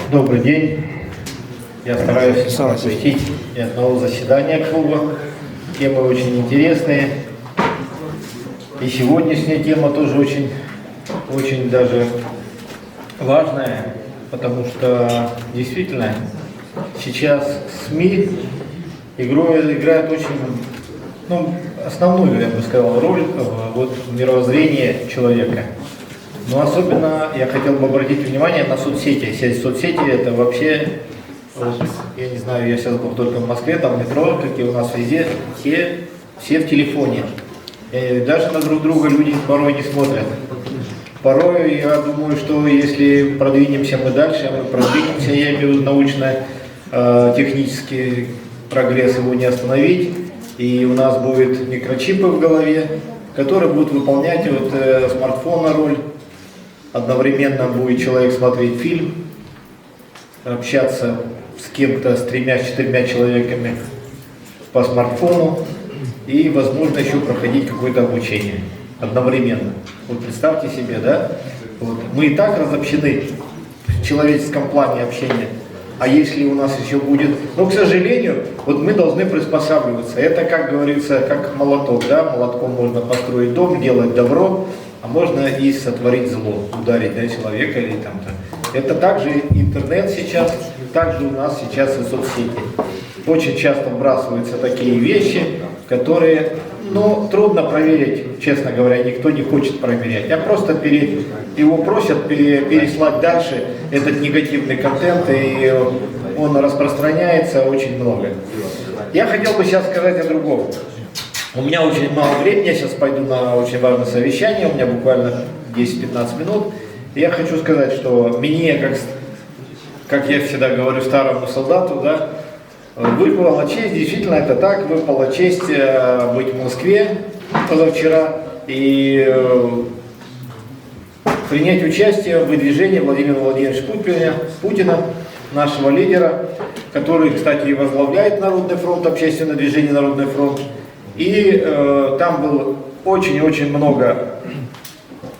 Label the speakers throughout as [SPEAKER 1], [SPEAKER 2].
[SPEAKER 1] Добрый день. Я стараюсь не пропустить ни одного заседания клуба. Темы очень интересные. И сегодняшняя тема тоже очень даже важная, потому что действительно сейчас СМИ играют очень, основную, я бы сказал, роль в мировоззрении человека. Но особенно я хотел бы обратить внимание на соцсети. Соцсети это вообще, я не знаю, я сейчас был только в Москве, там метро, как и у нас везде, все в телефоне. И даже на друг друга люди порой не смотрят. Порой я думаю, что если продвинемся мы дальше, я имею в виду научно-технический прогресс, его не остановить, и у нас будут микрочипы в голове, которые будут выполнять смартфона роль. Одновременно будет человек смотреть фильм, общаться с кем-то, с 3-4 человеками по смартфону и, возможно, еще проходить какое-то обучение одновременно. Вот представьте себе, да? Вот. Мы и так разобщены в человеческом плане общения. А если у нас еще будет... Но, к сожалению, мы должны приспосабливаться. Это, как говорится, как молоток, да? Молотком можно построить дом, делать добро, а можно и сотворить зло, ударить, да, человека или там-то. Это также интернет сейчас, также у нас сейчас и соцсети. Очень часто вбрасываются такие вещи, которые, трудно проверить, честно говоря, никто не хочет проверять. А просто его просят переслать дальше этот негативный контент, и он распространяется очень много. Я хотел бы сейчас сказать о другом. У меня очень мало времени, я сейчас пойду на очень важное совещание, у меня буквально 10-15 минут. И я хочу сказать, что мне, как я всегда говорю старому солдату, да, выпала честь, действительно это так, выпала честь быть в Москве позавчера и принять участие в выдвижении Владимира Владимировича Путина, нашего лидера, который, кстати, и возглавляет Народный фронт, общественное движение Народный фронт. И там было очень-очень много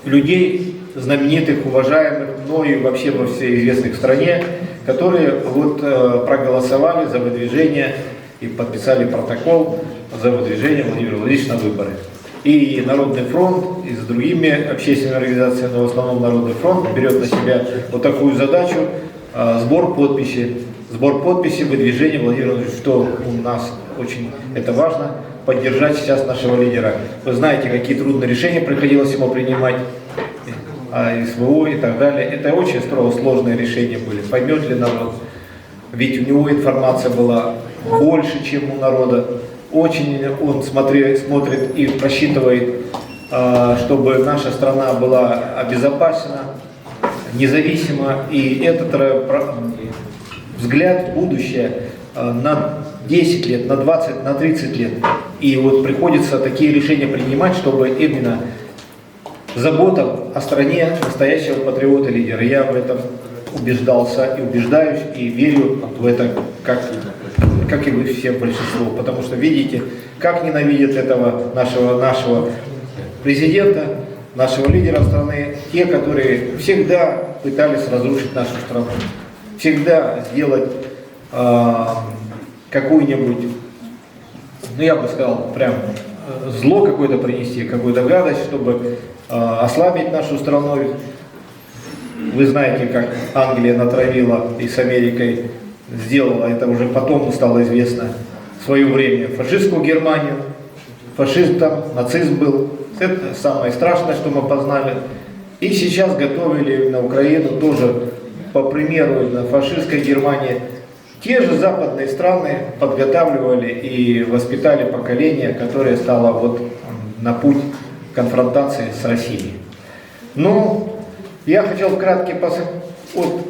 [SPEAKER 1] людей, знаменитых, уважаемых мною вообще во всей известных в стране, которые проголосовали за выдвижение и подписали протокол за выдвижение Владимира Владимировича на выборы. И Народный фронт, и с другими общественными организациями, но в основном Народный фронт берет на себя вот такую задачу, сбор подписей выдвижения Владимира Владимировича, что у нас очень это важно, поддержать сейчас нашего лидера. Вы знаете, какие трудные решения приходилось ему принимать, СВО и так далее. Это очень сложные решения были. Поймет ли народ? Ведь у него информация была больше, чем у народа. Очень он смотрит и просчитывает, чтобы наша страна была обезопасена, независима. И этот взгляд в будущее на 10 лет, на 20, на 30 лет. И приходится такие решения принимать, чтобы именно забота о стране настоящего патриота-лидера. Я в этом убеждался и убеждаюсь, и верю в это, как и вы все, большинство. Потому что видите, как ненавидят этого нашего президента, нашего лидера страны, те, которые всегда пытались разрушить нашу страну. Всегда сделать какую-нибудь, я бы сказал, прям зло какое-то принести, какую-то гадость, чтобы ослабить нашу страну. Вы знаете, как Англия натравила и с Америкой сделала, это уже потом стало известно, в свое время фашистскую Германию. Фашизм там, нацизм был. Это самое страшное, что мы познали. И сейчас готовили на Украину тоже, по примеру фашистской Германии. Те же западные страны подготавливали и воспитали поколение, которое стало на путь конфронтации с Россией. Я хотел вкратце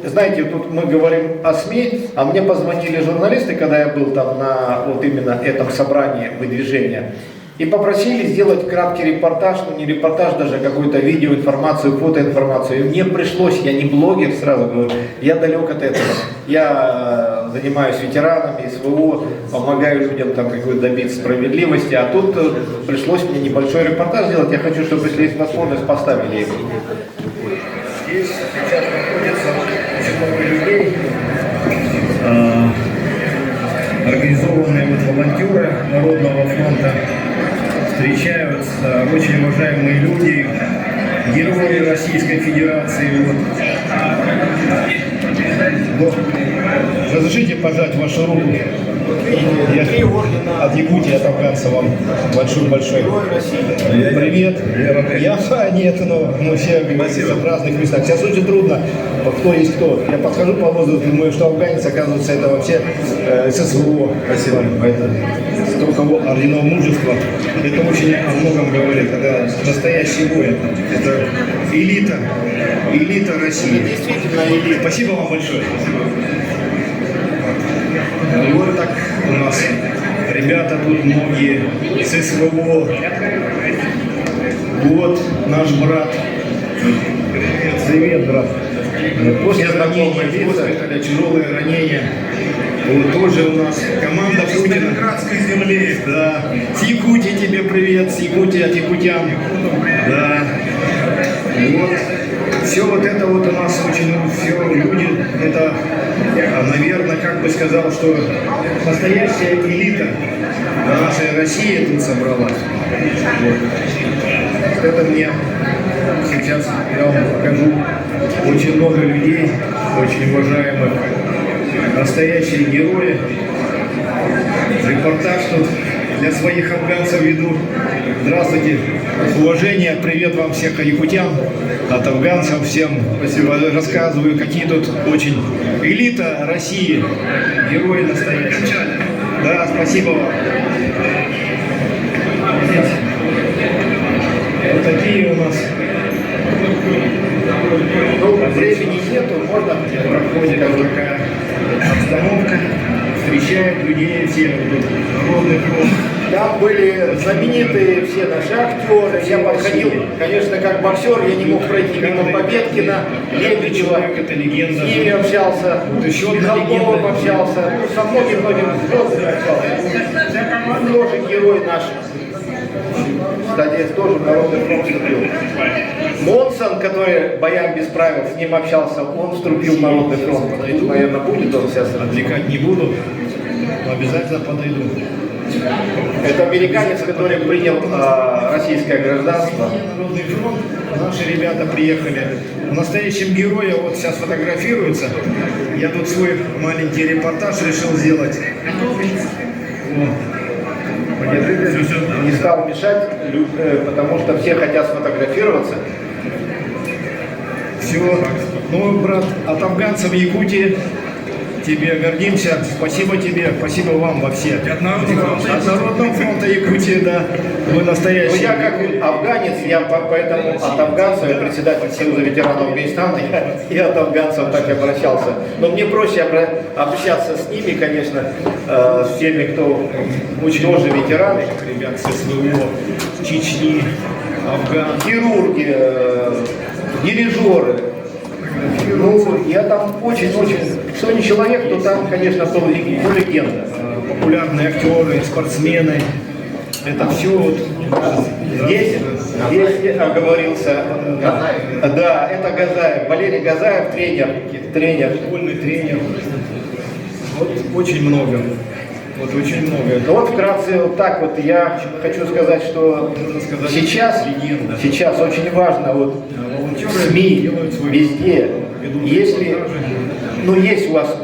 [SPEAKER 1] знаете, тут мы говорим о СМИ, а мне позвонили журналисты, когда я был там на именно этом собрании выдвижения, и попросили сделать краткий репортаж, не репортаж даже, какую-то видеоинформацию, фотоинформацию. И мне пришлось, я не блогер, сразу говорю, я далек от этого. Я занимаюсь ветеранами, СВО, помогаю людям там добиться справедливости, а тут пришлось мне небольшой репортаж сделать. Я хочу, чтобы, если есть возможность, поставили его. Здесь сейчас находится очень много людей,
[SPEAKER 2] встречаются очень уважаемые люди, герои Российской Федерации. Вот. Разрешите пожать вашу руку? Я от Якутии, от афганца вам большой-большой привет. Нет, но мы все в разных местах. Сейчас очень трудно, кто есть кто. Я подхожу по возрасту, думаю, что афганец, оказывается, это вообще ССВО. Спасибо. Столько орденов мужества. Это очень о многом говорит. Это настоящий воин. Это элита России.
[SPEAKER 1] Действительно элита.
[SPEAKER 2] Спасибо вам большое. Вот так у нас ребята тут многие с СВО. Вот наш брат. Привет, брат. После ранения, госпиталя, тяжелые ранения. Вот тоже у нас команда Путина. Сталинградской земли. Да. С Якутии тебе привет, с Якутии, от якутян. Да. Вот. Все вот это вот у нас очень, все люди, это, наверное, как бы сказал, что настоящая элита нашей России тут собралась. Вот. Это мне сейчас я вам покажу очень много людей, очень уважаемых, настоящие герои. Репортаж тут для своих афганцев веду. Здравствуйте, уважение, привет вам всех якутян, от афганцев всем. Спасибо. Рассказываю, какие тут очень элита России, герои настоящие. Да, спасибо вам. Вот такие у нас.
[SPEAKER 1] Ну, времени нету, можно
[SPEAKER 2] проходит такая обстановка, встречают людей, все народный фронт.
[SPEAKER 1] Там были знаменитые все наши актеры. Я подходил, конечно, как боксер, я не мог пройти мимо Победкина, Лебедева.
[SPEAKER 2] Это легенда.
[SPEAKER 1] С ними общался,
[SPEAKER 2] Вот еще
[SPEAKER 1] с
[SPEAKER 2] одна
[SPEAKER 1] Михалковым
[SPEAKER 2] легенда.
[SPEAKER 1] общался, со многими звездами общался. Он тоже герой наш. Кстати, тоже народный фронт вступил. Монсон, который бояр без правил, с ним общался, он вступил в народный фронт. Тут, наверное, будет он сейчас.
[SPEAKER 2] Отвлекать не буду, но обязательно подойду.
[SPEAKER 1] Это американец, который принял российское гражданство.
[SPEAKER 2] Народный фронт, наши ребята приехали. В настоящем герое вот сейчас фотографируется. Я тут свой маленький репортаж решил сделать. Вот.
[SPEAKER 1] Не стал мешать, потому что все хотят сфотографироваться.
[SPEAKER 2] Все. Ну, брат, от афганцев Якутии тебе гордимся. Спасибо тебе, спасибо вам во все. От Народного фронта Якутии, да. Вы настоящий.
[SPEAKER 1] Ну, я как афганец, я поэтому от афганцев, я председатель Союза ветеранов Афганистана, я от афганцев так и обращался. Но мне проще общаться с ними, конечно, с теми, кто очень тоже ветераны.
[SPEAKER 2] Ребят с СВО, Чечни, Афган.
[SPEAKER 1] Хирурги, дирижеры. Ну, я там очень-очень, что не человек, то там, конечно, был легенда.
[SPEAKER 2] Популярные актеры, спортсмены. Это все вот.
[SPEAKER 1] Здесь оговорился. Да, это Газаев. Валерий Газаев, тренер.
[SPEAKER 2] Футбольный тренер. Вот очень много. Вот очень много.
[SPEAKER 1] Ну вот вкратце вот так вот я хочу сказать, что сейчас очень важно вот в СМИ, везде, если есть у вас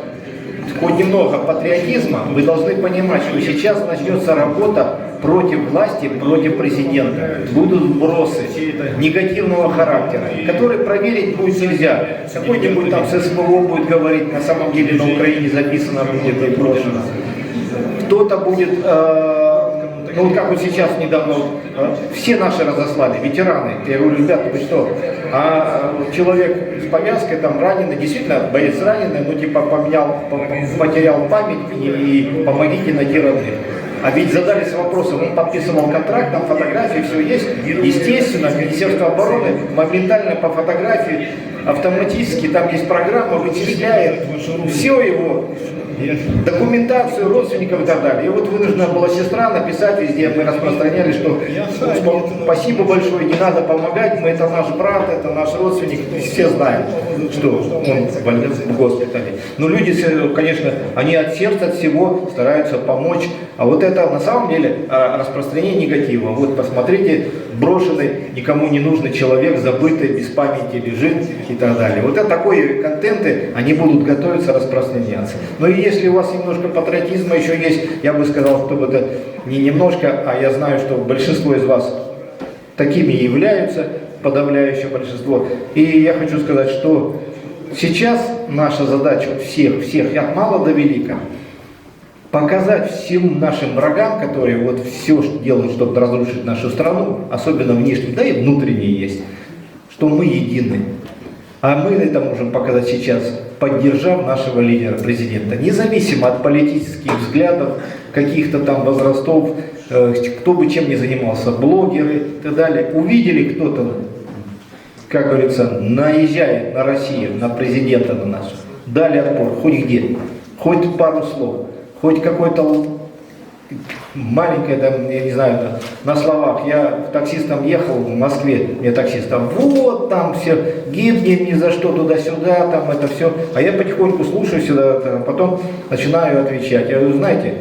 [SPEAKER 1] хоть немного патриотизма, вы должны понимать, что сейчас начнется работа против власти, против президента. Будут вбросы негативного характера, которые проверить будет нельзя. Какой-нибудь там с СВО будет говорить, на самом деле на Украине записано будет и брошено. Кто-то будет, ну как вот сейчас недавно, все наши разослали, ветераны. Я говорю, ребята, вы что? А человек с повязкой, там раненый, действительно, боец раненый, ну типа потерял память и помогите найти родных. А ведь задались вопросом, он подписывал контракт, там фотографии, все есть. Естественно, Министерство обороны моментально по фотографии, автоматически, там есть программа, вычисляет все его документацию родственников и так далее. И вот вынуждена была сестра написать везде, мы распространяли, что спасибо большое, не надо помогать, мы это наш брат, это наш родственник, все знают, что он в госпитале. Но люди, конечно, они от сердца, от всего стараются помочь. А вот это на самом деле распространение негатива. Вот посмотрите, брошенный, никому не нужный человек, забытый, без памяти лежит и так далее. Вот это такие контенты, они будут готовиться распространяться. Но и если у вас немножко патриотизма еще есть, я бы сказал, чтобы это не немножко, а я знаю, что большинство из вас такими и являются, подавляющее большинство. И я хочу сказать, что сейчас наша задача всех, от мала до велика, показать всем нашим врагам, которые вот все делают, чтобы разрушить нашу страну, особенно внешне, да и внутренне есть, что мы едины. А мы это можем показать сейчас, поддержав нашего лидера, президента, независимо от политических взглядов, каких-то там возрастов, кто бы чем ни занимался, блогеры и так далее. Увидели кто-то, как говорится, наезжает на Россию, на президента на нашего, дали отпор, хоть где, хоть пару слов. Хоть какой-то маленькое, там, я не знаю, на словах. Я таксистом ехал в Москве, мне таксист там, вот там все, гибнем ни за что, туда-сюда, там это все. А я потихоньку слушаю сюда, потом начинаю отвечать. Я говорю, знаете,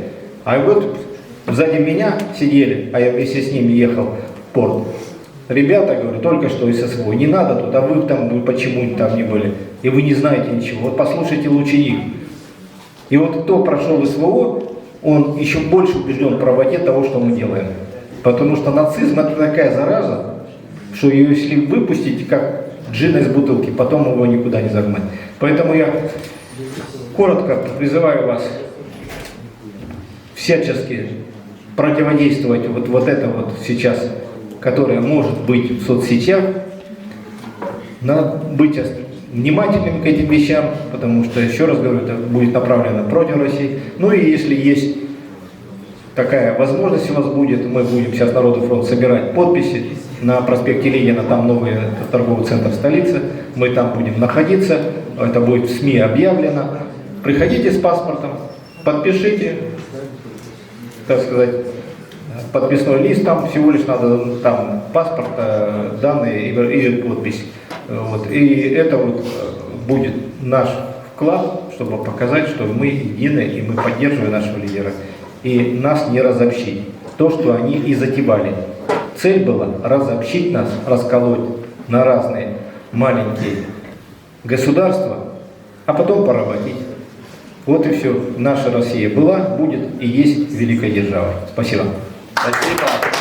[SPEAKER 1] а вот сзади меня сидели, а я вместе с ними ехал в порт. Ребята, говорю, только что из ССВО, не надо тут, а вы там, вы почему там не были, и вы не знаете ничего. Вот послушайте лучше их. И вот кто прошел СВО, он еще больше убежден в правоте того, что мы делаем. Потому что нацизм это такая зараза, что ее если выпустить, как джина из бутылки, потом его никуда не загнать. Поэтому я коротко призываю вас всячески противодействовать вот это вот сейчас, которое может быть в соцсетях. Надо быть внимательными к этим вещам, потому что, еще раз говорю, это будет направлено против России. Ну и если есть такая возможность у вас будет, мы будем сейчас Народный фронт собирать подписи на проспекте Ленина, там новый торговый центр столицы, мы там будем находиться, это будет в СМИ объявлено. Приходите с паспортом, подпишите, так сказать, подписной лист, там всего лишь надо там паспорт, данные и подпись. Вот. И это вот будет наш вклад, чтобы показать, что мы едины и мы поддерживаем нашего лидера. И нас не разобщить. То, что они и затевали. Цель была разобщить нас, расколоть на разные маленькие государства, а потом поработить. Вот и все. Наша Россия была, будет и есть великой державой. Спасибо.
[SPEAKER 3] Спасибо.